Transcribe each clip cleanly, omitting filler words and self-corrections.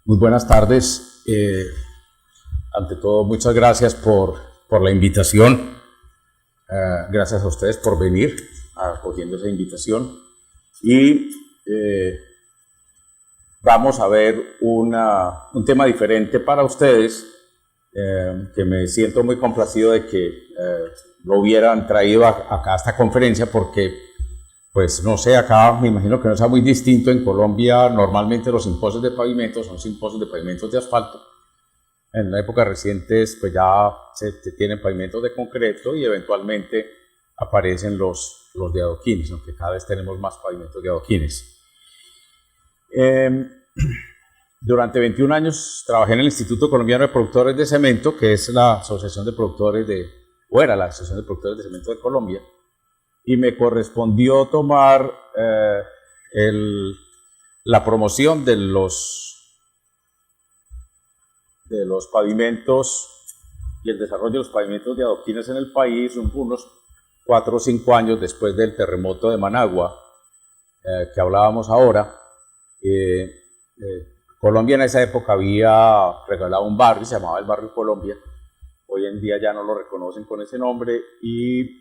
Muy buenas tardes. Ante todo, muchas gracias por la invitación. Gracias a ustedes por venir, acogiendo esa invitación. Y vamos a ver un tema diferente para ustedes, que me siento muy complacido de que lo hubieran traído acá a esta conferencia, porque pues no sé, acá me imagino que no sea muy distinto. En Colombia normalmente los simposios de pavimento son simposios de pavimentos de asfalto. En la época recientes pues ya se tienen pavimentos de concreto y eventualmente aparecen los de adoquines, aunque cada vez tenemos más pavimentos de adoquines. Durante 21 años trabajé en el Instituto Colombiano de Productores de Cemento, que es la asociación de productores o era la Asociación de Productores de Cemento de Colombia, y me correspondió tomar la promoción de los pavimentos y el desarrollo de los pavimentos de adoquines en el país unos 4 o 5 años después del terremoto de Managua, que hablábamos ahora. Colombia en esa época había regalado un barrio, se llamaba el Barrio Colombia. Hoy en día ya no lo reconocen con ese nombre, y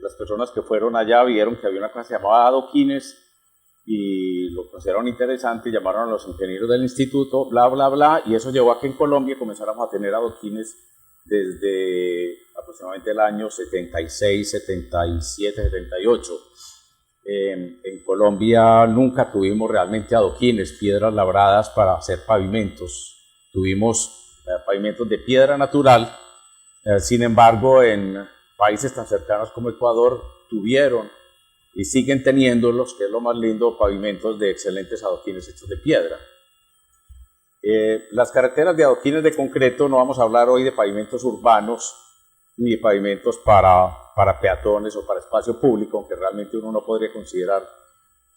las personas que fueron allá vieron que había una cosa que se llamaba adoquines y lo consideraron interesante, llamaron a los ingenieros del instituto, bla, bla, bla, y eso llevó a que en Colombia comenzáramos a tener adoquines desde aproximadamente el año 76, 77, 78. En Colombia nunca tuvimos realmente adoquines, piedras labradas para hacer pavimentos. Tuvimos pavimentos de piedra natural. Sin embargo, en países tan cercanos como Ecuador tuvieron y siguen teniéndolos, que es lo más lindo, pavimentos de excelentes adoquines hechos de piedra. Las carreteras de adoquines de concreto, no vamos a hablar hoy de pavimentos urbanos ni de pavimentos para peatones o para espacio público, aunque realmente uno no podría considerar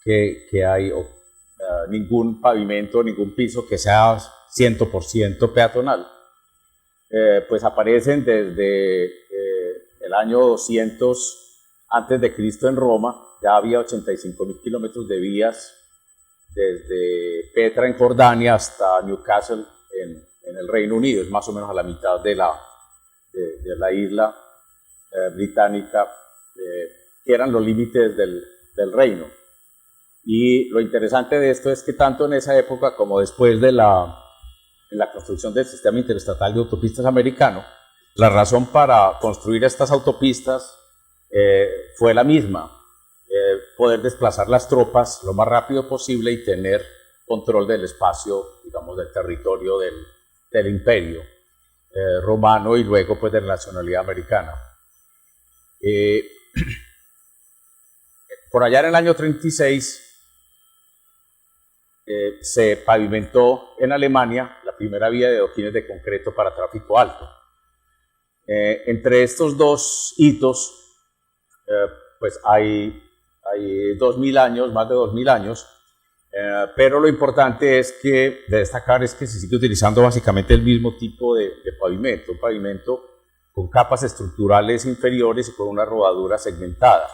que hay ningún pavimento, ningún piso que sea 100% peatonal. Pues aparecen desde el año 200 antes de Cristo en Roma. Ya había 85.000 kilómetros de vías desde Petra en Jordania hasta Newcastle en el Reino Unido. Es más o menos a la mitad de la isla británica, que eran los límites del reino. Y lo interesante de esto es que tanto en esa época como después de la construcción del sistema interestatal de autopistas americano, la razón para construir estas autopistas fue la misma: poder desplazar las tropas lo más rápido posible y tener control del espacio, digamos, del territorio del imperio romano y luego pues de la nacionalidad americana. Por allá en el año 36 se pavimentó en Alemania la primera vía de adoquines de concreto para tráfico alto. Entre estos dos hitos, pues hay 2000 años, más de 2000 años, pero lo importante de destacar es que se sigue utilizando básicamente el mismo tipo de pavimento, un pavimento con capas estructurales inferiores y con una rodadura segmentada.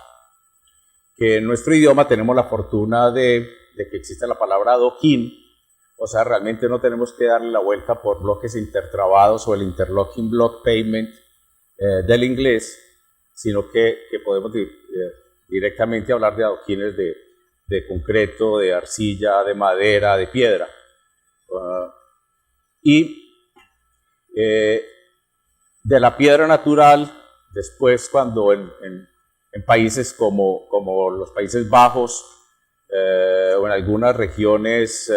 Que en nuestro idioma tenemos la fortuna de que existe la palabra adoquín, o sea, realmente no tenemos que darle la vuelta por bloques intertrabados o el interlocking block pavement del inglés, sino que podemos directamente hablar de adoquines de concreto, de arcilla, de madera, de piedra. De la piedra natural, después cuando en países como los Países Bajos o en algunas regiones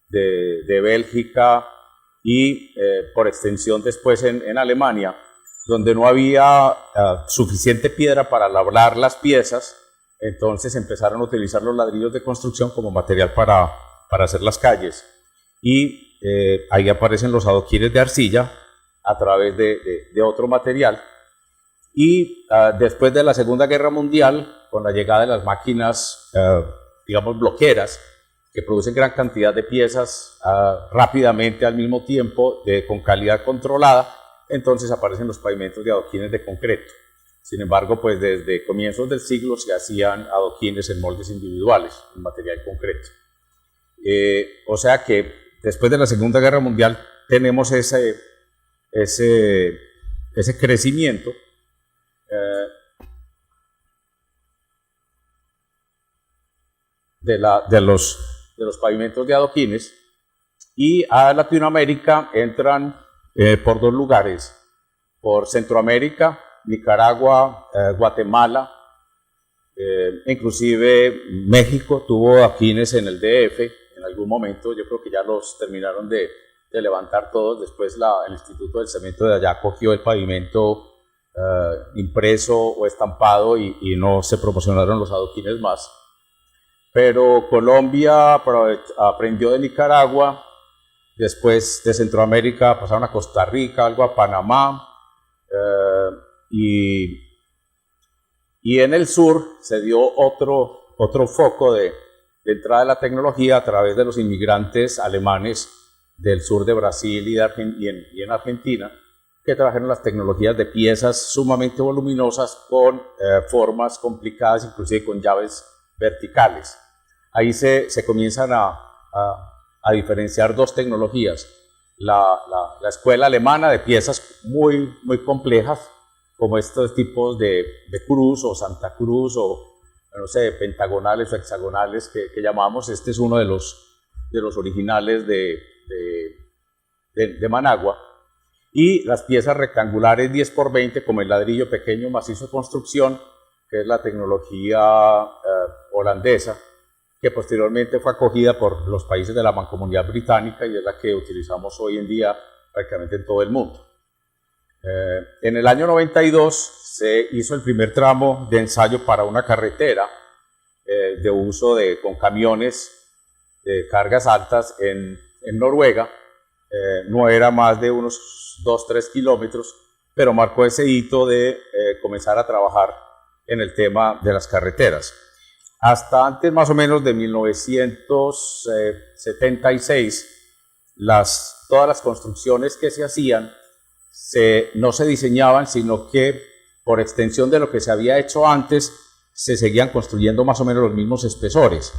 de Bélgica y por extensión después en Alemania, donde no había suficiente piedra para labrar las piezas, entonces empezaron a utilizar los ladrillos de construcción como material para hacer las calles. Y ahí aparecen los adoquines de arcilla a través de otro material. Y después de la Segunda Guerra Mundial, con la llegada de las máquinas, digamos, bloqueras, que producen gran cantidad de piezas rápidamente al mismo tiempo, con calidad controlada, entonces aparecen los pavimentos de adoquines de concreto. Sin embargo, pues desde comienzos del siglo se hacían adoquines en moldes individuales, en material concreto. O sea que después de la Segunda Guerra Mundial tenemos ese crecimiento. De los pavimentos de adoquines, y a Latinoamérica entran por dos lugares, por Centroamérica, Nicaragua, Guatemala, inclusive México tuvo adoquines en el DF en algún momento. Yo creo que ya los terminaron de levantar todos. Después el Instituto del Cemento de allá cogió el pavimento impreso o estampado y no se promocionaron los adoquines más. Pero Colombia aprendió de Nicaragua, después de Centroamérica pasaron a Costa Rica, algo a Panamá, y en el sur se dio otro foco de entrada de la tecnología a través de los inmigrantes alemanes del sur de Brasil y en Argentina, que trajeron las tecnologías de piezas sumamente voluminosas con formas complicadas, inclusive con llaves verticales. Ahí se comienzan a diferenciar dos tecnologías. La escuela alemana de piezas muy complejas, como estos tipos de cruz o Santa Cruz o, no sé, pentagonales o hexagonales que llamamos. Este es uno de los originales de Managua. Y las piezas rectangulares 10×20, como el ladrillo pequeño macizo de construcción, que es la tecnología holandesa, que posteriormente fue acogida por los países de la Mancomunidad Británica y es la que utilizamos hoy en día prácticamente en todo el mundo. En el año 92 se hizo el primer tramo de ensayo para una carretera de uso con camiones de cargas altas en Noruega. No era más de unos 2-3 kilómetros, pero marcó ese hito de comenzar a trabajar en el tema de las carreteras. Hasta antes más o menos de 1976, todas las construcciones que se hacían no se diseñaban, sino que por extensión de lo que se había hecho antes, se seguían construyendo más o menos los mismos espesores.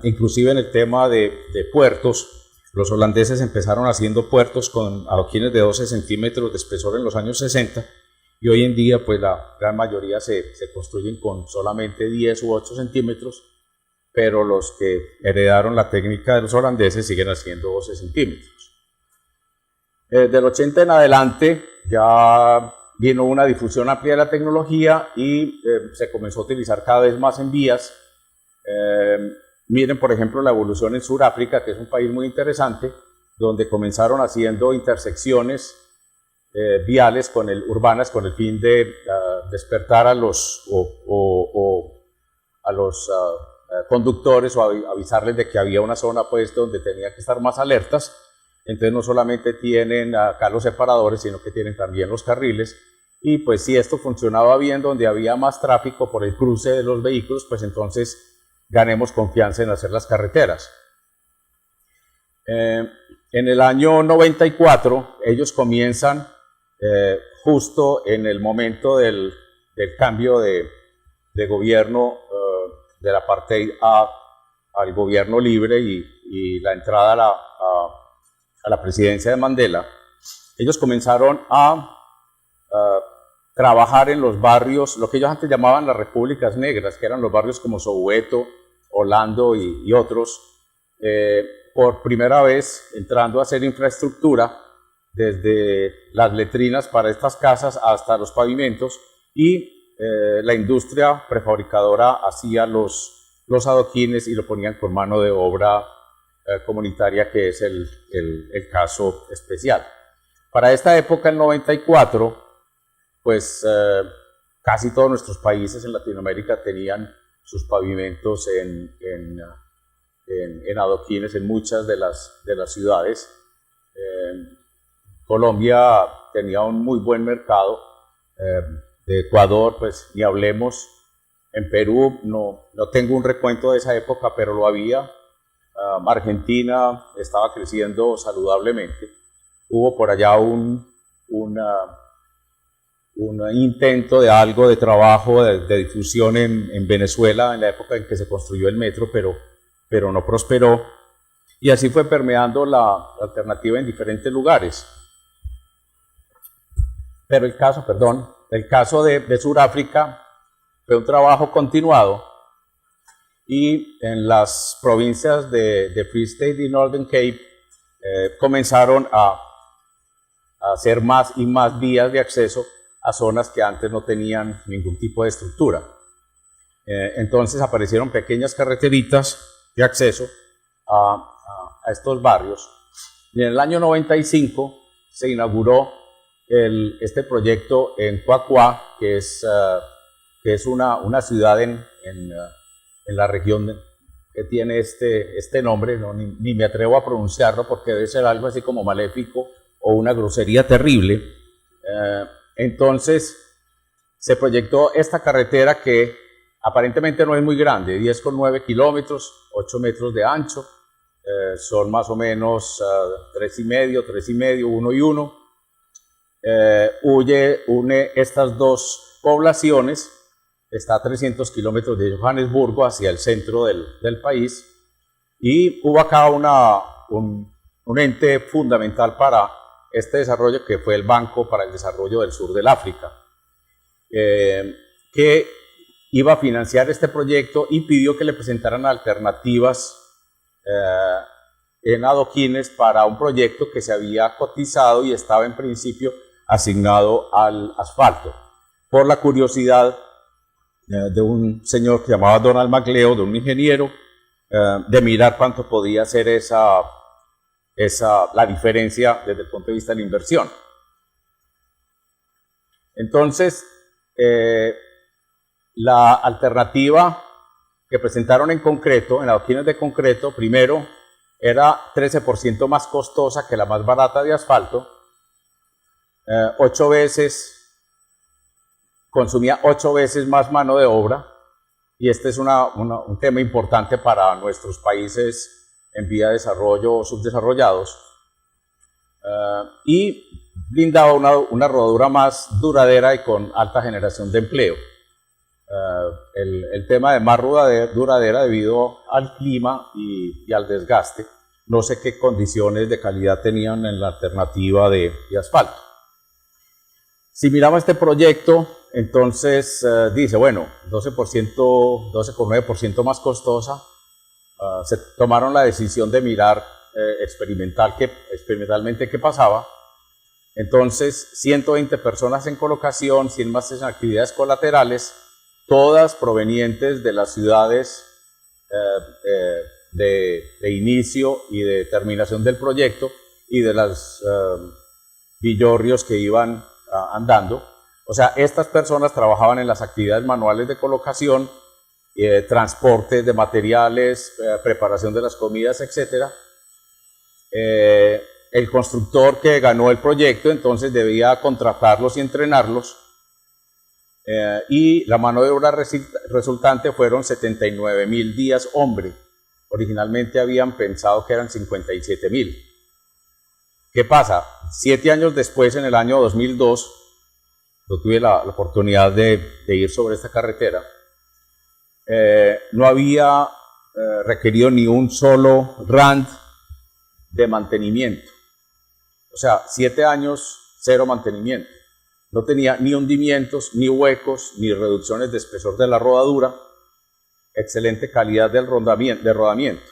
Inclusive en el tema de puertos, los holandeses empezaron haciendo puertos con adoquines de 12 centímetros de espesor en los años 60, y hoy en día pues la gran mayoría se construyen con solamente 10 u 8 centímetros, pero los que heredaron la técnica de los holandeses siguen haciendo 12 centímetros. Del 80 en adelante ya vino una difusión amplia de la tecnología y se comenzó a utilizar cada vez más en vías. Miren, por ejemplo, la evolución en Sudáfrica, que es un país muy interesante, donde comenzaron haciendo intersecciones viales urbanas con el fin de despertar a los conductores o avisarles de que había una zona pues donde tenían que estar más alertas. Entonces no solamente tienen acá los separadores, sino que tienen también los carriles, y pues si esto funcionaba bien donde había más tráfico por el cruce de los vehículos, pues entonces ganemos confianza en hacer las carreteras. En el año 94 ellos comienzan justo en el momento del cambio de gobierno del apartheid al gobierno libre y la entrada a la presidencia de Mandela. Ellos comenzaron a trabajar en los barrios, lo que ellos antes llamaban las repúblicas negras, que eran los barrios como Soweto, Orlando y otros, por primera vez entrando a hacer infraestructura desde las letrinas para estas casas hasta los pavimentos, y la industria prefabricadora hacía los adoquines y lo ponían con mano de obra comunitaria, que es el caso especial. Para esta época, el 94, pues casi todos nuestros países en Latinoamérica tenían sus pavimentos en adoquines en muchas de las ciudades. Colombia tenía un muy buen mercado, de Ecuador pues ni hablemos, en Perú no tengo un recuento de esa época, pero lo había. Argentina estaba creciendo saludablemente. Hubo por allá un intento de algo de trabajo de difusión en Venezuela en la época en que se construyó el metro, pero no prosperó. Y así fue permeando la alternativa en diferentes lugares. Pero el caso de Sudáfrica fue un trabajo continuado, y en las provincias de Free State y Northern Cape comenzaron a hacer más y más vías de acceso a zonas que antes no tenían ningún tipo de estructura. Entonces aparecieron pequeñas carreteritas de acceso a estos barrios, y en el año 95 se inauguró este proyecto en Cuacuá, que es una ciudad en la región que tiene este nombre, no, ni me atrevo a pronunciarlo porque debe ser algo así como maléfico o una grosería terrible. Entonces se proyectó esta carretera, que aparentemente no es muy grande, 10,9 kilómetros, 8 metros de ancho, son más o menos 3,5, 1 y 1. Une estas dos poblaciones, está a 300 kilómetros de Johannesburgo hacia el centro del país, y hubo acá un ente fundamental para este desarrollo, que fue el Banco para el Desarrollo del Sur del África, que iba a financiar este proyecto y pidió que le presentaran alternativas en adoquines para un proyecto que se había cotizado y estaba en principio asignado al asfalto. Por la curiosidad de un señor que se llamaba Donald MacLeod, de un ingeniero, de mirar cuánto podía ser la diferencia desde el punto de vista de la inversión. Entonces, la alternativa que presentaron en concreto, en adoquines de concreto, primero era 13% más costosa que la más barata de asfalto, 8 veces, consumía 8 veces más mano de obra, y este es un tema importante para nuestros países en vía de desarrollo o subdesarrollados, y brindaba una rodadura más duradera y con alta generación de empleo. El tema de más duradera debido al clima y al desgaste. No sé qué condiciones de calidad tenían en la alternativa de asfalto. Si miramos este proyecto, entonces dice, bueno, 12,9% más costosa. Se tomaron la decisión de mirar experimentalmente qué pasaba. Entonces, 120 personas en colocación, 100 más en actividades colaterales, todas provenientes de las ciudades de inicio y de terminación del proyecto y de los villorrios que iban andando. O sea, estas personas trabajaban en las actividades manuales de colocación, transporte de materiales, preparación de las comidas, etc. El constructor que ganó el proyecto entonces debía contratarlos y entrenarlos, y la mano de obra resultante fueron 79,000 días hombre. Originalmente habían pensado que eran 57,000. ¿Qué pasa? 7 años después, en el año 2002, yo tuve la oportunidad de ir sobre esta carretera, no había requerido ni un solo rand de mantenimiento. O sea, 7 años, 0 mantenimiento. No tenía ni hundimientos, ni huecos, ni reducciones de espesor de la rodadura. Excelente calidad de rodamiento.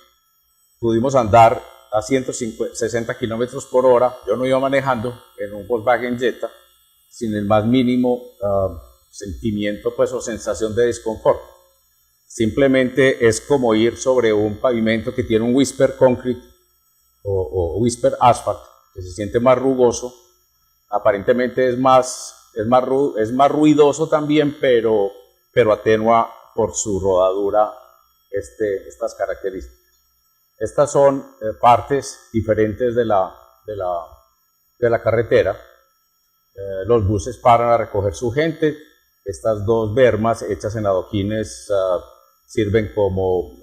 Pudimos andar a 160 kilómetros por hora. Yo no iba manejando en un Volkswagen Jetta sin el más mínimo sentimiento, pues, o sensación de desconfort. Simplemente es como ir sobre un pavimento que tiene un Whisper Concrete o Whisper Asphalt, que se siente más rugoso. Aparentemente es más ruidoso también, pero atenúa por su rodadura estas características. Estas son partes diferentes de la carretera. Los buses paran a recoger su gente. Estas dos bermas hechas en adoquines sirven como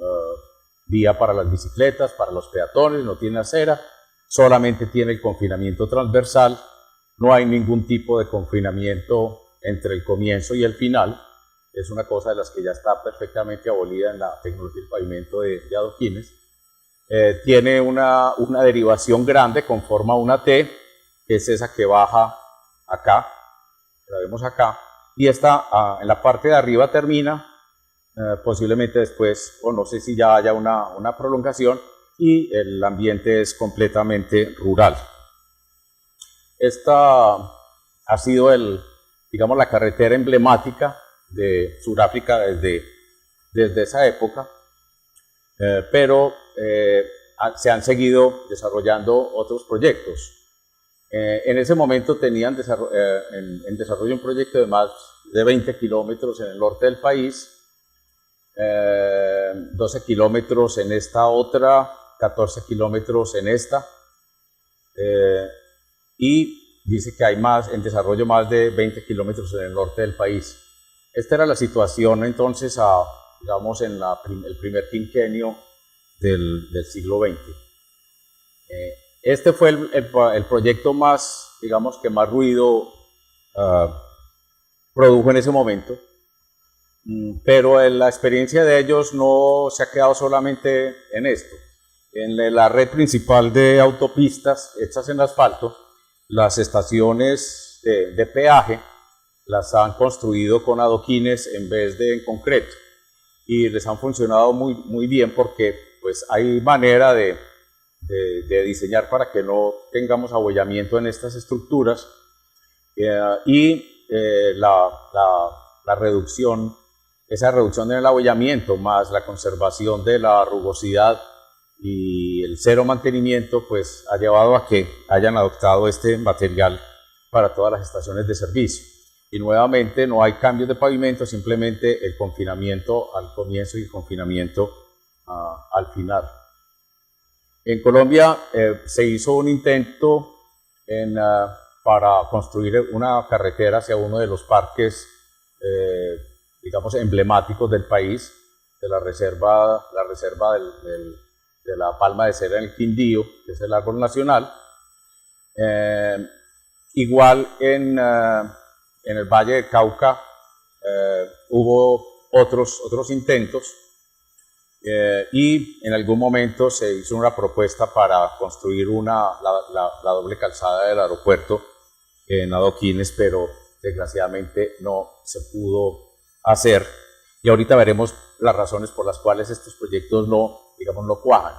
vía para las bicicletas, para los peatones, no tiene acera, solamente tiene el confinamiento transversal. No hay ningún tipo de confinamiento entre el comienzo y el final. Es una cosa de las que ya está perfectamente abolida en la tecnología del pavimento de adoquines. tiene una derivación grande con forma una T, que es esa que baja acá, la vemos acá, y esta en la parte de arriba termina, posiblemente después, o no sé si ya haya una prolongación, y el ambiente es completamente rural. Esta ha sido digamos, la carretera emblemática de Sudáfrica desde esa época, pero se han seguido desarrollando otros proyectos. En ese momento tenían en desarrollo un proyecto de más de 20 kilómetros en el norte del país, 12 kilómetros en esta otra, 14 kilómetros en esta, y dice que hay en desarrollo más de 20 kilómetros en el norte del país. Esta era la situación entonces, digamos, en el primer quinquenio del siglo XX. Este fue el proyecto más, digamos, que más ruido produjo en ese momento, pero la experiencia de ellos no se ha quedado solamente en esto. En la red principal de autopistas hechas en asfalto, las estaciones de peaje las han construido con adoquines en vez de en concreto, y les han funcionado muy bien porque pues hay manera de diseñar para que no tengamos abollamiento en estas estructuras, y la reducción, esa reducción en el abollamiento más la conservación de la rugosidad y el cero mantenimiento, pues ha llevado a que hayan adoptado este material para todas las estaciones de servicio. Y nuevamente no hay cambios de pavimento, simplemente el confinamiento al comienzo y el confinamiento al final. En Colombia se hizo un intento para construir una carretera hacia uno de los parques, digamos, emblemáticos del país, de la reserva de la Palma de Cera en el Quindío, que es el árbol nacional. Igual en el Valle del Cauca hubo otros intentos, y en algún momento se hizo una propuesta para construir la doble calzada del aeropuerto en adoquines, pero desgraciadamente no se pudo hacer, y ahorita veremos las razones por las cuales estos proyectos no cuajan.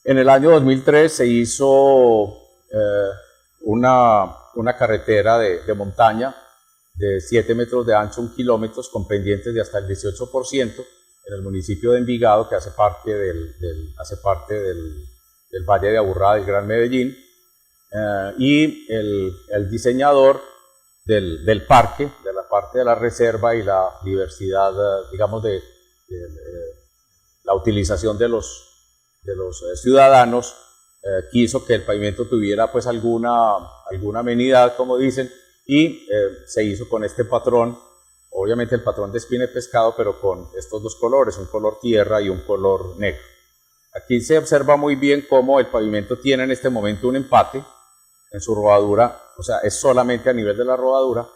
En el año 2003 se hizo una carretera de montaña de 7 metros de ancho, 1 kilómetro, con pendientes de hasta el 18%, en el municipio de Envigado, que hace parte del Valle de Aburrá del Gran Medellín, y el diseñador del parque, de la parte de la reserva y la diversidad, digamos, de la utilización de los ciudadanos, quiso que el pavimento tuviera pues alguna amenidad, como dicen, y se hizo con este patrón, obviamente el patrón de espina de pescado, pero con estos dos colores, un color tierra y un color negro. Aquí se observa muy bien cómo el pavimento tiene en este momento un empate en su rodadura, o sea, es solamente a nivel de la rodadura,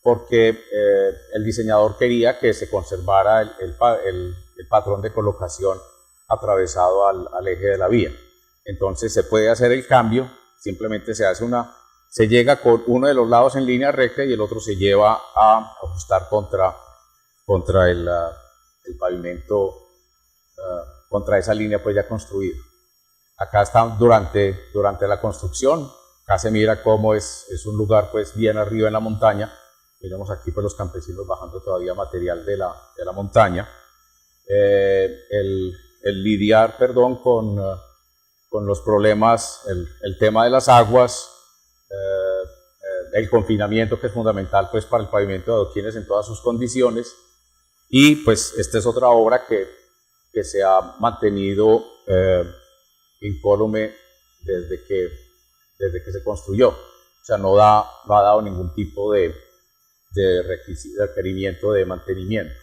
porque el diseñador quería que se conservara el patrón de colocación atravesado al eje de la vía. Entonces se puede hacer el cambio, simplemente se llega con uno de los lados en línea recta y el otro se lleva a ajustar contra el pavimento, contra esa línea pues ya construida. Acá está durante la construcción, acá se mira cómo es un lugar pues bien arriba en la montaña. Miremos aquí pues los campesinos bajando todavía material de la montaña. El lidiar, con los problemas, el tema de las aguas, el confinamiento, que es fundamental pues para el pavimento de adoquines en todas sus condiciones, y pues esta es otra obra que se ha mantenido incólume desde que se construyó, o sea, no ha dado ningún tipo de requerimiento de mantenimiento.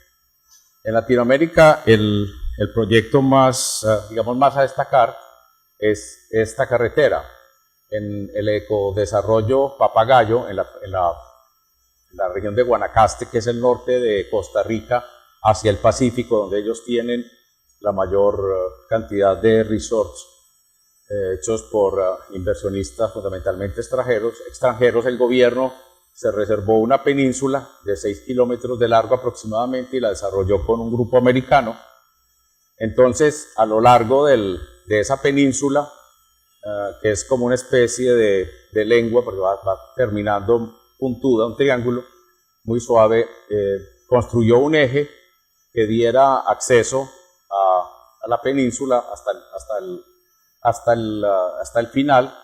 En Latinoamérica el proyecto más a destacar es esta carretera en el ecodesarrollo Papagayo, en la región de Guanacaste, que es el norte de Costa Rica, hacia el Pacífico, donde ellos tienen la mayor cantidad de resorts hechos por inversionistas fundamentalmente extranjeros. El gobierno se reservó una península de 6 kilómetros de largo aproximadamente y la desarrolló con un grupo americano. Entonces, a lo largo de esa península, que es como una especie de lengua, porque va terminando puntuda, un triángulo muy suave, construyó un eje que diera acceso a la península hasta el final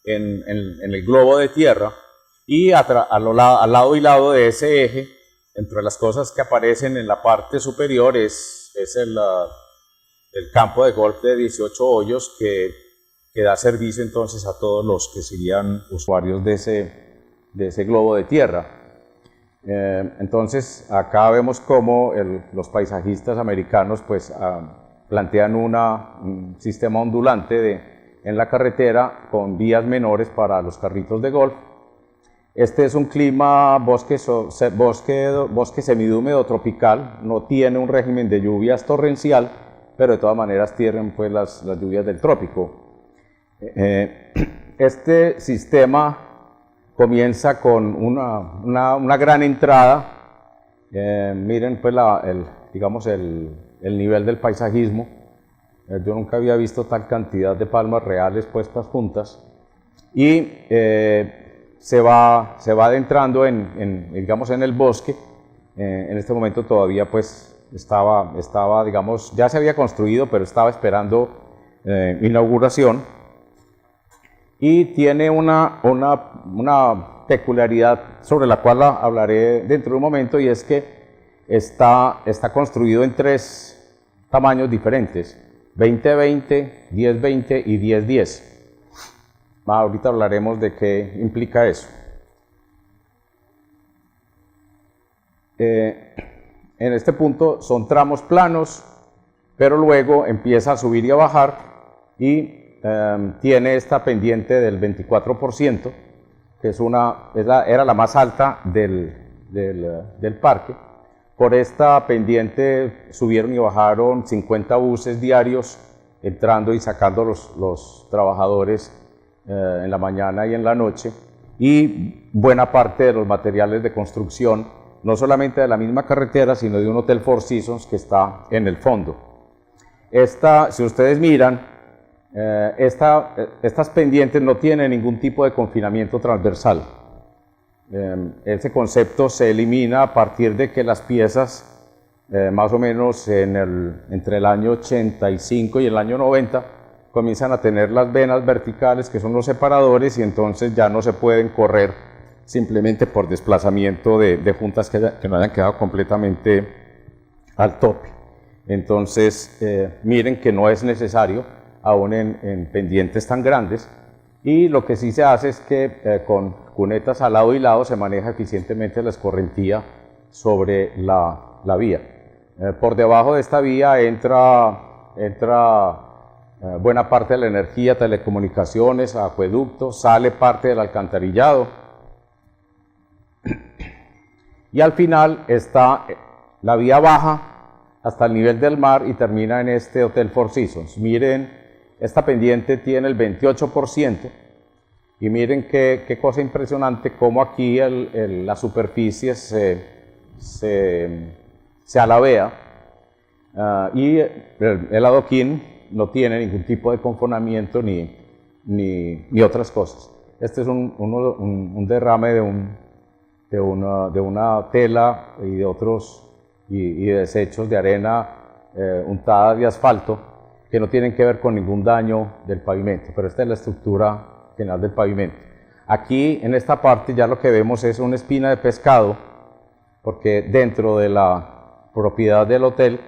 en el globo de tierra, y al lado y lado de ese eje, entre las cosas que aparecen en la parte superior es el campo de golf de 18 hoyos que da servicio entonces a todos los que serían usuarios de ese globo de tierra. Entonces acá vemos cómo los paisajistas americanos pues plantean un sistema ondulante en la carretera con vías menores para los carritos de golf. Este es un clima bosque semihúmedo tropical, no tiene un régimen de lluvias torrencial, pero de todas maneras tienen pues las lluvias del trópico. Este sistema comienza con una gran entrada. Miren pues digamos el nivel del paisajismo. Yo nunca había visto tal cantidad de palmas reales puestas juntas, y se va adentrando digamos en el bosque. En este momento todavía pues estaba digamos, ya se había construido, pero estaba esperando inauguración, y tiene una peculiaridad sobre la cual hablaré dentro de un momento, y es que está construido en 3 tamaños diferentes: 20-20, 10-20 y 10-10. Ahorita hablaremos de qué implica eso. En este punto son tramos planos, pero luego empieza a subir y a bajar, y tiene esta pendiente del 24%, que era la más alta del parque. Por esta pendiente subieron y bajaron 50 buses diarios, entrando y sacando los trabajadores en la mañana y en la noche, y buena parte de los materiales de construcción, no solamente de la misma carretera, sino de un hotel Four Seasons que está en el fondo. Si ustedes miran, estas pendientes no tienen ningún tipo de confinamiento transversal. Ese concepto se elimina a partir de que las piezas, más o menos entre el año 85 y el año 90, comienzan a tener las venas verticales, que son los separadores, y entonces ya no se pueden correr simplemente por desplazamiento de juntas que no hayan quedado completamente al tope. Entonces, miren que no es necesario, aún en pendientes tan grandes, y lo que sí se hace es que con cunetas al lado y lado se maneja eficientemente la escorrentía sobre la vía. Por debajo de esta vía entra buena parte de la energía, telecomunicaciones, acueductos, sale parte del alcantarillado, y al final está la vía baja hasta el nivel del mar y termina en este Hotel Four Seasons. Miren, esta pendiente tiene el 28%, y miren qué cosa impresionante, cómo aquí la superficie se alavea, y el adoquín no tiene ningún tipo de confinamiento ni otras cosas. Este es un derrame de una tela y de otros y desechos de arena untada de asfalto, que no tienen que ver con ningún daño del pavimento, pero esta es la estructura general del pavimento. Aquí en esta parte ya lo que vemos es una espina de pescado, porque dentro de la propiedad del hotel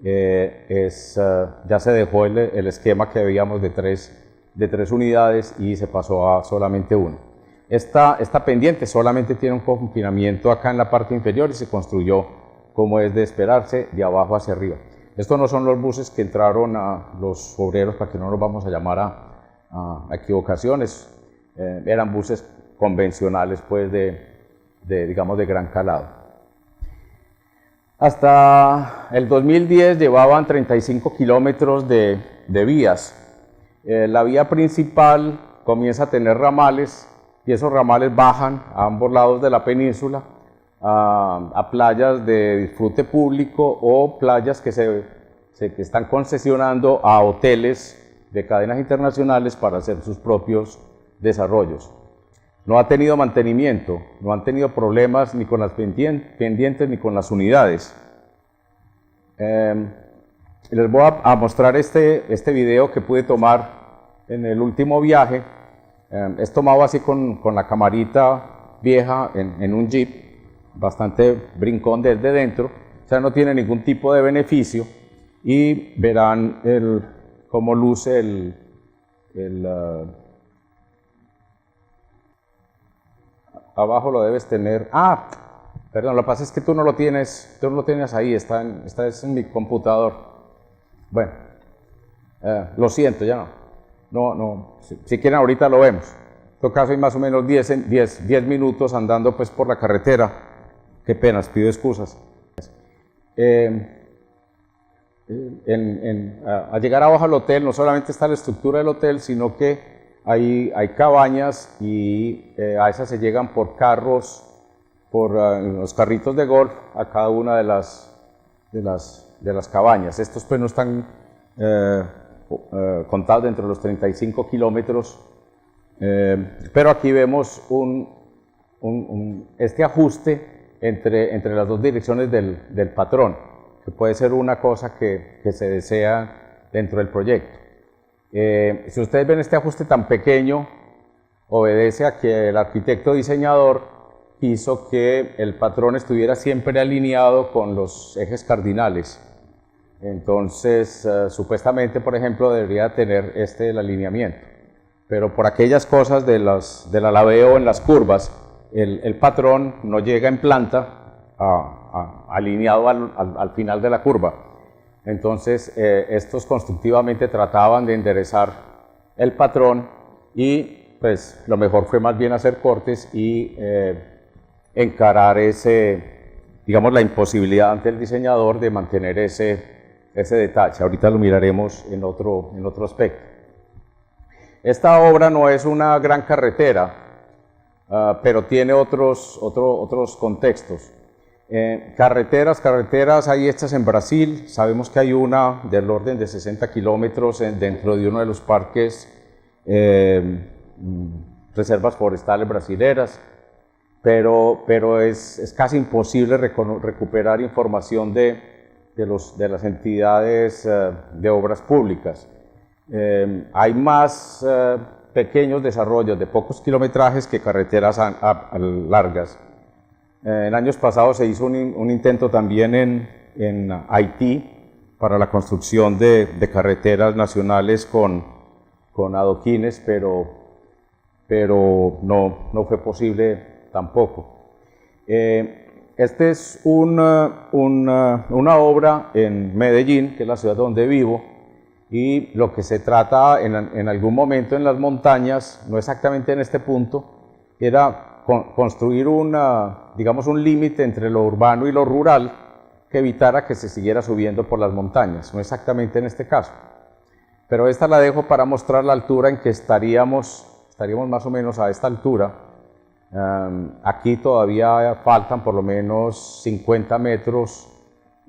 ya se dejó el esquema que veíamos de tres unidades y se pasó a solamente una. Esta pendiente solamente tiene un confinamiento acá en la parte inferior y se construyó, como es de esperarse, de abajo hacia arriba. Estos no son los buses que entraron a los obreros, para que no nos vamos a llamar a equivocaciones. Eran buses convencionales, pues, digamos, de gran calado. Hasta el 2010 llevaban 35 kilómetros de vías. La vía principal comienza a tener ramales y esos ramales bajan a ambos lados de la península a playas de disfrute público o playas que se están concesionando a hoteles de cadenas internacionales para hacer sus propios desarrollos. No ha tenido mantenimiento, no han tenido problemas ni con las pendientes ni con las unidades. Les voy a mostrar este video que pude tomar en el último viaje. Es tomado así con la camarita vieja en un Jeep, bastante brincón desde dentro, o sea, no tiene ningún tipo de beneficio, y verán cómo luce abajo lo debes tener. Perdón, lo que pasa es que tú no lo tienes ahí, está en mi computador. Bueno, lo siento, ya no. Si quieren ahorita lo vemos. En todo caso hay más o menos 10 minutos andando pues por la carretera. Qué penas, pido excusas. Al llegar abajo al hotel no solamente está la estructura del hotel, sino que hay cabañas y a esas se llegan por carros, por los carritos de golf a cada una de las cabañas. Estos pues no están contados dentro de los 35 kilómetros, pero aquí vemos este ajuste entre las dos direcciones del patrón, que puede ser una cosa que se desea dentro del proyecto. Si ustedes ven este ajuste tan pequeño, obedece a que el arquitecto diseñador quiso que el patrón estuviera siempre alineado con los ejes cardinales. Entonces, supuestamente, por ejemplo, debería tener el alineamiento. Pero por aquellas cosas del alabeo en las curvas, el patrón no llega en planta alineado al final de la curva. Entonces, estos constructivamente trataban de enderezar el patrón y pues lo mejor fue más bien hacer cortes y encarar digamos, la imposibilidad ante el diseñador de mantener ese detalle. Ahorita lo miraremos en otro aspecto. Esta obra no es una gran carretera, pero tiene otros contextos. Carreteras hay hechas en Brasil. Sabemos que hay una del orden de 60 kilómetros dentro de uno de los parques, reservas forestales brasileras, pero es casi imposible recuperar información de las entidades de obras públicas. Hay más pequeños desarrollos de pocos kilometrajes que carreteras largas. En años pasados se hizo un intento también en Haití para la construcción de carreteras nacionales con adoquines, pero no fue posible tampoco. Esta es una obra en Medellín, que es la ciudad donde vivo, y lo que se trata en algún momento en las montañas, no exactamente en este punto, era construir digamos, un límite entre lo urbano y lo rural que evitara que se siguiera subiendo por las montañas, no exactamente en este caso. Pero esta la dejo para mostrar la altura en que estaríamos más o menos a esta altura. Aquí todavía faltan por lo menos 50 metros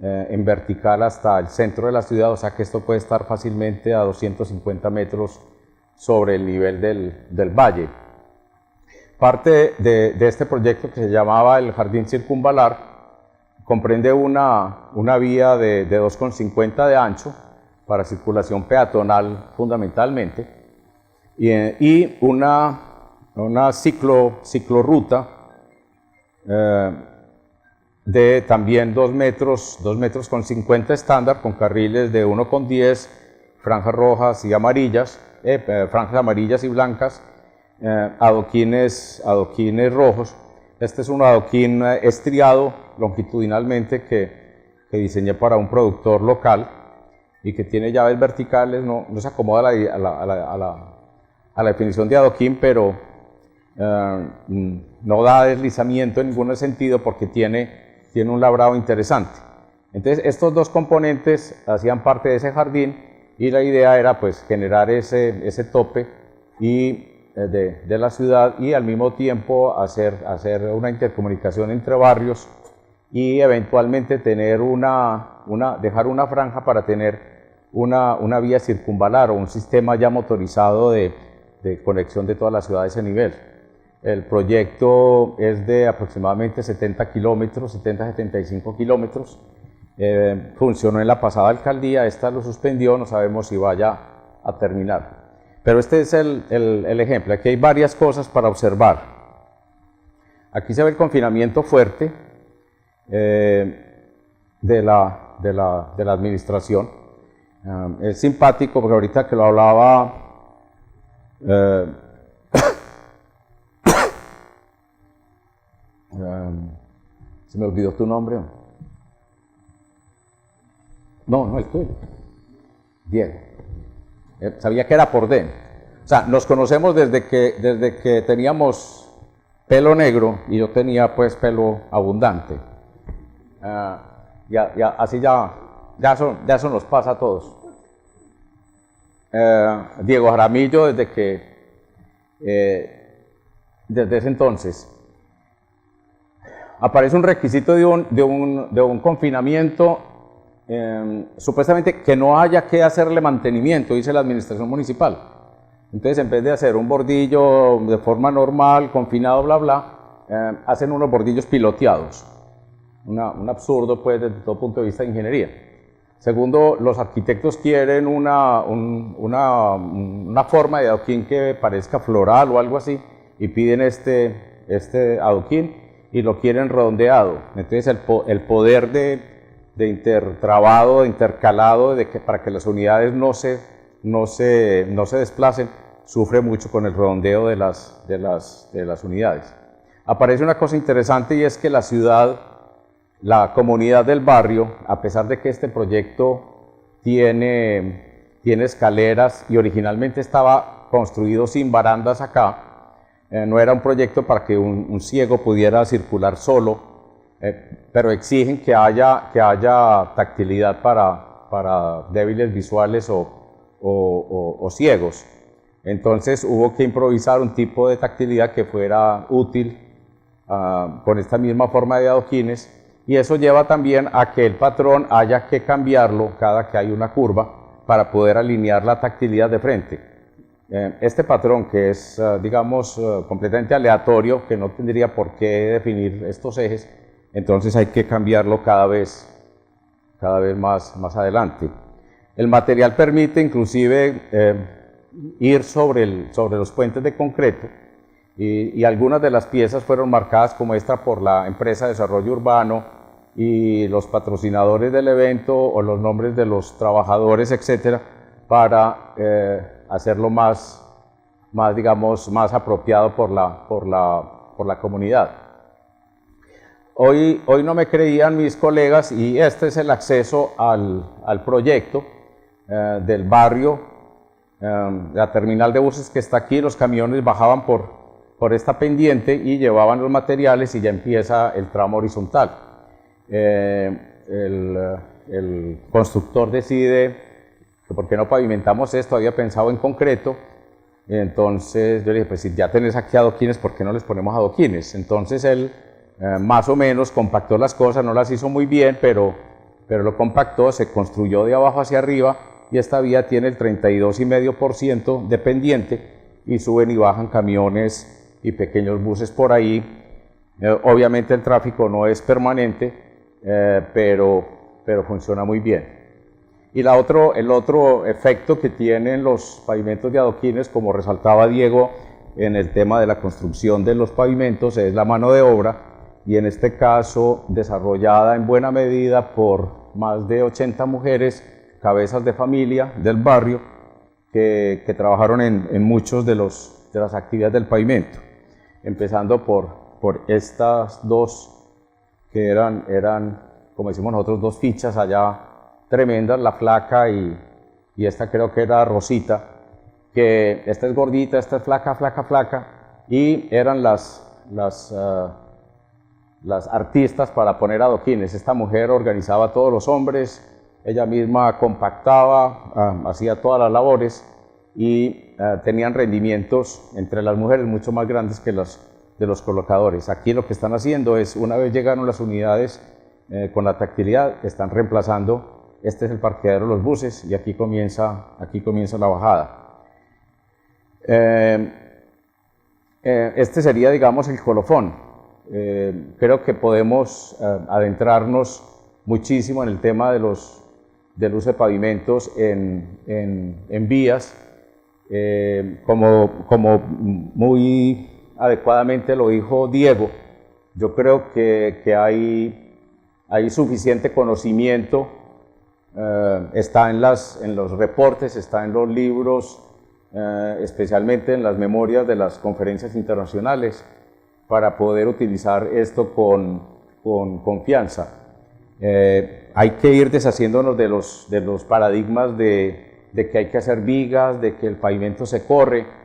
en vertical hasta el centro de la ciudad, o sea que esto puede estar fácilmente a 250 metros sobre el nivel del valle. Parte de este proyecto, que se llamaba el Jardín Circunvalar, comprende una vía de 2,50 de ancho para circulación peatonal fundamentalmente, y una ciclorruta de también 2 metros con 50 estándar, con carriles de 1,10, franjas rojas y amarillas, franjas amarillas y blancas, adoquines rojos. Este es un adoquín estriado longitudinalmente que diseñé para un productor local y que tiene llaves verticales. No se acomoda a la definición de adoquín, pero no da deslizamiento en ningún sentido porque tiene un labrado interesante. Entonces estos dos componentes hacían parte de ese jardín y la idea era pues generar ese tope de la ciudad y al mismo tiempo hacer una intercomunicación entre barrios y eventualmente tener dejar una franja para tener una vía circunvalar o un sistema ya motorizado de conexión de toda la ciudad a ese nivel. El proyecto es de aproximadamente 70 kilómetros, 70-75 kilómetros. Funcionó en la pasada alcaldía, esta lo suspendió, no sabemos si vaya a terminar. Pero este es el ejemplo. Aquí hay varias cosas para observar. Aquí se ve el confinamiento fuerte de la administración. Es simpático porque ahorita que lo hablaba se me olvidó tu nombre. No, el tuyo. Diego. Sabía que era por D. O sea, nos conocemos desde que teníamos pelo negro y yo tenía pues pelo abundante. Así ya eso nos pasa a todos. Diego Jaramillo desde ese entonces. Aparece un requisito de un confinamiento supuestamente que no haya que hacerle mantenimiento, dice la administración municipal. Entonces, en vez de hacer un bordillo de forma normal, confinado, bla, bla, hacen unos bordillos piloteados. Un absurdo, pues, desde todo punto de vista de ingeniería. Segundo, los arquitectos quieren una forma de adoquín que parezca floral o algo así, y piden este adoquín y lo quieren redondeado. Entonces, el poder de intertrabado, de intercalado, para que las unidades no se desplacen, sufre mucho con el redondeo de las unidades. Aparece una cosa interesante y es que la comunidad del barrio, a pesar de que este proyecto tiene escaleras y originalmente estaba construido sin barandas acá, no era un proyecto para que un ciego pudiera circular solo, pero exigen que haya tactilidad para débiles visuales o ciegos. Entonces hubo que improvisar un tipo de tactilidad que fuera útil con esta misma forma de adoquines, y eso lleva también a que el patrón haya que cambiarlo cada que hay una curva para poder alinear la tactilidad de frente. Este patrón, que es, digamos, completamente aleatorio, que no tendría por qué definir estos ejes, entonces hay que cambiarlo cada vez más adelante. El material permite inclusive ir sobre los puentes de concreto y algunas de las piezas fueron marcadas como esta por la empresa de desarrollo urbano y los patrocinadores del evento o los nombres de los trabajadores, etcétera, para hacerlo más apropiado por la comunidad. Hoy no me creían mis colegas y este es el acceso al proyecto del barrio, la terminal de buses que está aquí. Los camiones bajaban por esta pendiente y llevaban los materiales y ya empieza el tramo horizontal. El constructor decide que por qué no pavimentamos esto, había pensado en concreto. Entonces yo le dije, pues si ya tenés aquí adoquines, ¿por qué no les ponemos adoquines? Entonces él más o menos compactó las cosas, no las hizo muy bien, pero lo compactó, se construyó de abajo hacia arriba y esta vía tiene el 32,5% de pendiente y suben y bajan camiones y pequeños buses por ahí. Obviamente el tráfico no es permanente, pero funciona muy bien. Y el otro efecto que tienen los pavimentos de adoquines, como resaltaba Diego en el tema de la construcción de los pavimentos, es la mano de obra, y en este caso desarrollada en buena medida por más de 80 mujeres, cabezas de familia del barrio, que trabajaron en muchos de las actividades del pavimento, empezando por estas dos que eran, como decimos nosotros, dos fichas allá tremendas, la flaca y esta creo que era Rosita, que esta es gordita, esta es flaca, y eran las artistas para poner adoquines. Esta mujer organizaba a todos los hombres, ella misma compactaba, hacía todas las labores y tenían rendimientos entre las mujeres mucho más grandes que los de los colocadores. Aquí lo que están haciendo es, una vez llegaron las unidades con la tactilidad, están reemplazando, este es el parqueadero de los buses y aquí comienza la bajada. Este sería, digamos, el colofón. Creo que podemos adentrarnos muchísimo en el tema del uso de pavimentos en vías, como muy adecuadamente lo dijo Diego. Yo creo que hay suficiente conocimiento, está en los reportes, está en los libros, especialmente en las memorias de las conferencias internacionales, para poder utilizar esto con confianza. Hay que ir deshaciéndonos de los paradigmas de que hay que hacer vigas, de que el pavimento se corre.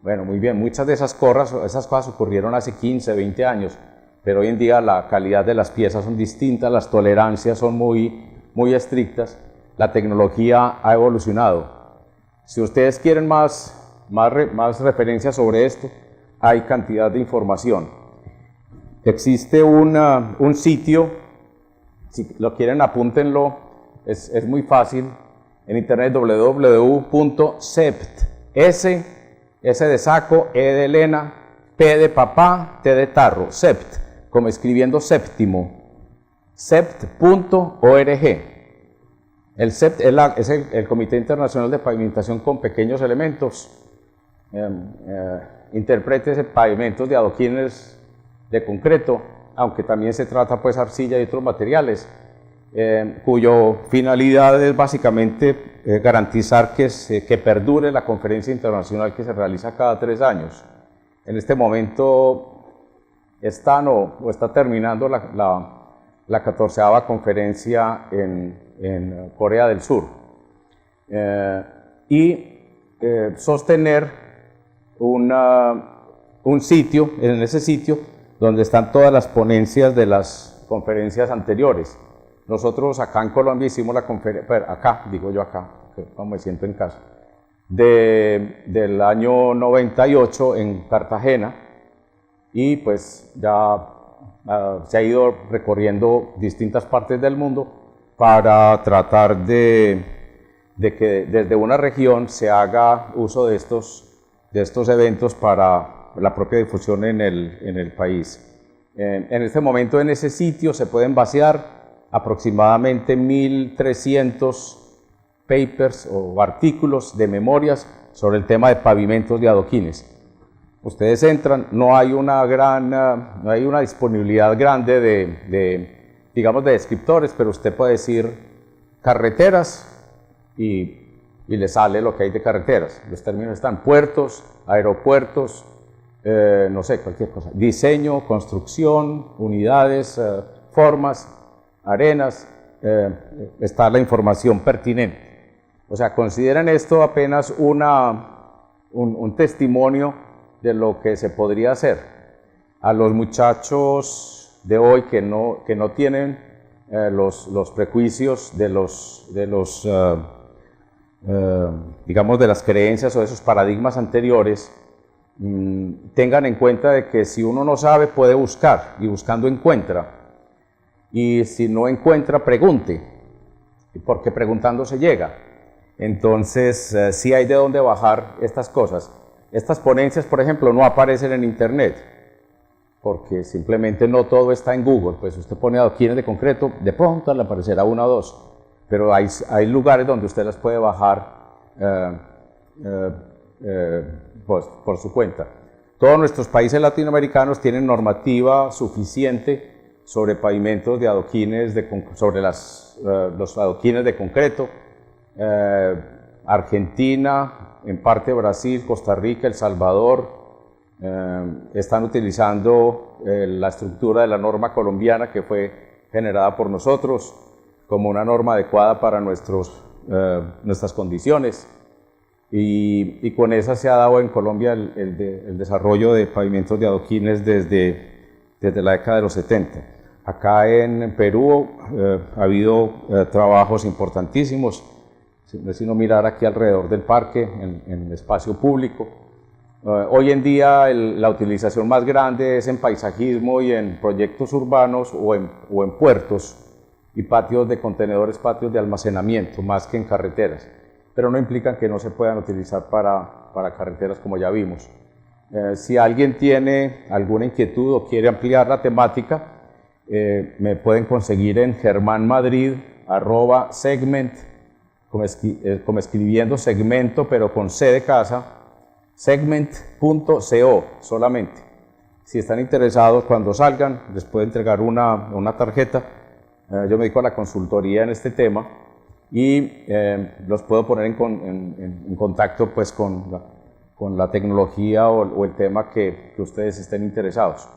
Bueno, muy bien, muchas de esas cosas ocurrieron hace 15, 20 años, pero hoy en día la calidad de las piezas son distintas, las tolerancias son muy estrictas, la tecnología ha evolucionado. Si ustedes quieren más referencias sobre esto, hay cantidad de información. Existe un sitio, si lo quieren apúntenlo, es muy fácil, en internet, www.cept, S de saco, E de Elena, P de papá, T de tarro, CEPT, como escribiendo séptimo, cept.org. El CEPT es el Comité Internacional de Pavimentación con Pequeños Elementos. Interprétese pavimentos de adoquines de concreto, aunque también se trata pues arcilla y otros materiales, cuyo finalidad es básicamente garantizar que perdure la conferencia internacional que se realiza cada 3 años. En este momento está terminando la 14ª conferencia en Corea del Sur, y sostener un sitio, en ese sitio donde están todas las ponencias de las conferencias anteriores. Nosotros acá en Colombia hicimos la conferencia, acá, como me siento en casa, del año 98 en Cartagena, y pues ya se ha ido recorriendo distintas partes del mundo para tratar de que desde una región se haga uso de estos eventos para la propia difusión en el país. En este momento en ese sitio se pueden vaciar aproximadamente 1.300 papers o artículos de memorias sobre el tema de pavimentos de adoquines. Ustedes entran, no hay una disponibilidad grande de descriptores, pero usted puede decir carreteras y le sale lo que hay de carreteras. Los términos están: puertos, aeropuertos, no sé, cualquier cosa. Diseño, construcción, unidades, formas, arenas, está la información pertinente. O sea, consideren esto apenas un testimonio de lo que se podría hacer. A los muchachos de hoy que no tienen los prejuicios de las creencias o de esos paradigmas anteriores, tengan en cuenta de que si uno no sabe, puede buscar, y buscando encuentra. Y si no encuentra, pregunte, porque preguntando se llega. Entonces, sí hay de dónde bajar estas cosas. Estas ponencias, por ejemplo, no aparecen en internet, porque simplemente no todo está en Google. Pues usted pone adoquines de concreto, de pronto le aparecerá 1 o 2, pero hay lugares donde usted las puede bajar pues, por su cuenta. Todos nuestros países latinoamericanos tienen normativa suficiente sobre pavimentos de adoquines, sobre los adoquines de concreto. Argentina, en parte Brasil, Costa Rica, El Salvador, están utilizando la estructura de la norma colombiana que fue generada por nosotros como una norma adecuada para nuestras condiciones, y con esa se ha dado en Colombia el desarrollo de pavimentos de adoquines desde desde la década de los 70. Acá en Perú ha habido trabajos importantísimos, si no mirar aquí alrededor del parque, en el espacio público. Hoy en día la utilización más grande es en paisajismo y en proyectos urbanos o en puertos y patios de contenedores, patios de almacenamiento, más que en carreteras, pero no implican que no se puedan utilizar para carreteras, como ya vimos. Si alguien tiene alguna inquietud o quiere ampliar la temática, me pueden conseguir en germanmadrid@segment, como escribiendo segmento, pero con C de casa, segment.co solamente. Si están interesados, cuando salgan, les puedo entregar una tarjeta. Yo me dedico a la consultoría en este tema y los puedo poner en contacto pues, con la tecnología o el tema que ustedes estén interesados.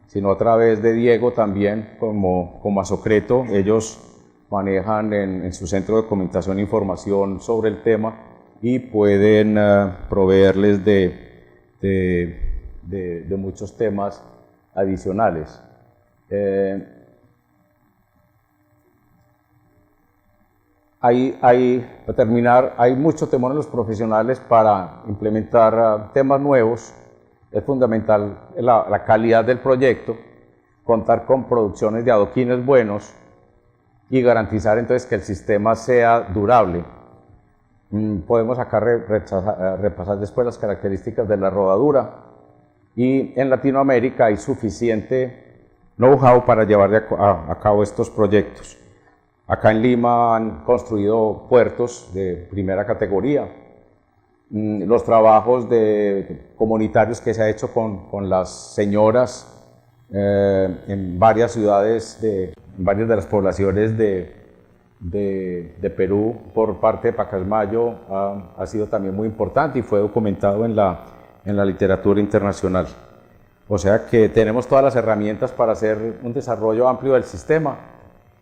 Sino a través de Diego también, como Asocreto, ellos manejan en su centro de documentación e información sobre el tema y pueden proveerles de muchos temas adicionales. Para terminar, hay mucho temor en los profesionales para implementar temas nuevos. Es fundamental la calidad del proyecto, contar con producciones de adoquines buenos y garantizar entonces que el sistema sea durable. Podemos acá repasar después las características de la rodadura, y en Latinoamérica hay suficiente know-how para llevar a cabo estos proyectos. Acá en Lima han construido puertos de primera categoría. Los trabajos comunitarios que se ha hecho con las señoras en varias ciudades, en varias de las poblaciones de Perú por parte de Pacasmayo ha sido también muy importante y fue documentado en la literatura internacional. O sea que tenemos todas las herramientas para hacer un desarrollo amplio del sistema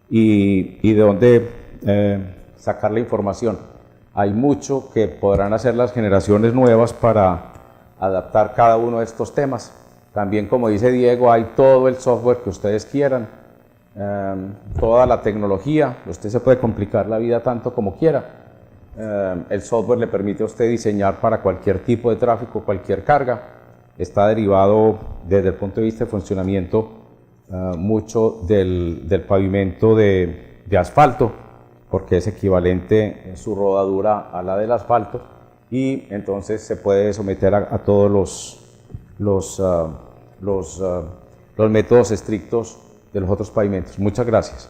y de dónde sacar la información. Hay mucho que podrán hacer las generaciones nuevas para adaptar cada uno de estos temas. También, como dice Diego, hay todo el software que ustedes quieran, toda la tecnología. Usted se puede complicar la vida tanto como quiera. El software le permite a usted diseñar para cualquier tipo de tráfico, cualquier carga. Está derivado desde el punto de vista de funcionamiento mucho del pavimento de asfalto, porque es equivalente en su rodadura a la del asfalto, y entonces se puede someter a todos los métodos estrictos de los otros pavimentos. Muchas gracias.